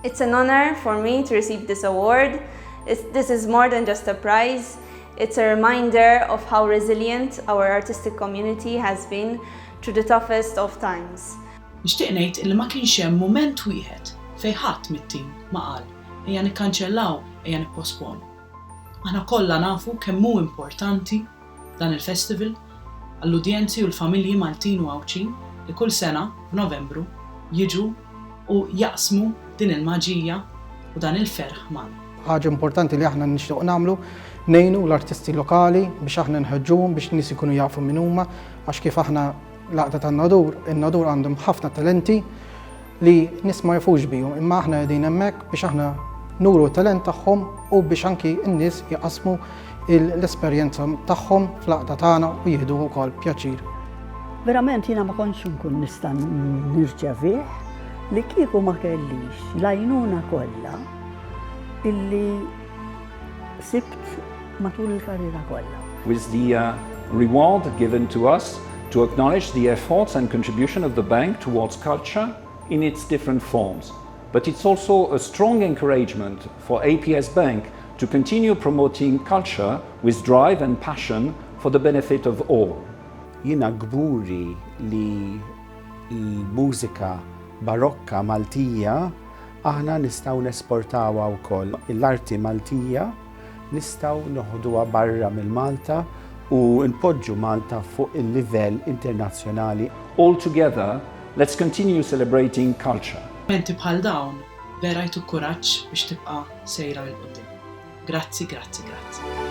It's an honor for me to receive this award. This is more than just a prize. It's a reminder of how resilient our artistic community has been through the toughest of times. Nixtieq ngħid illi ma kienx hemm mument wieħed fejn ħadd mit-tim ma qal ejja nikkanċellaw, ejja nipposponu. Aħna kollha nafu kemm hu importanti dan il-festival għall-udjenzi u l-familji Maltin u Għawċin li kull sena f'Novembru jiġu u jaqsmu din il-maġija u dan il-ferħ magħna. Ħaġa importanti li aħna nixtieq nagħmlu ngħinu l-artisti lokali biex aħna nħeġġuhom biex nies ikunu jafu min huma għax kif aħna laqta tan-Nadur, in-Nadur għandhom ħafna talenti li nies ma jafux bihom, imma aħna qegħdin hemmhekk biex aħna nuru talent tagħhom u biex anki n-nies jaqasmu l-esperjenza tagħhom fl-laqta tagħna u jieħdu wkoll pjaċir. Verament jiena ma kontx nkun nista' nirċevih li kieku ma kellix l-għajnuna kollha illi sibt matul il-karriera kollha. With the reward given to us to acknowledge the efforts and contribution of the bank towards culture in its different forms. But it's also a strong encouragement for APS Bank to continue promoting culture with drive and passion for the benefit of all. Jiena gburi li l-mużika barokka Maltija aħna nistgħu nesportawha wkoll. L-arti Maltija nistgħu noħduha barra mill-Malta u npoġġu Malta fuq il-livell internazzjonali. All together, let's continue celebrating culture. Menti bħal dawn vera jtu kuraġġ biex tibqa' sejra l qudiem. Grazzi, grazzi, grazzi.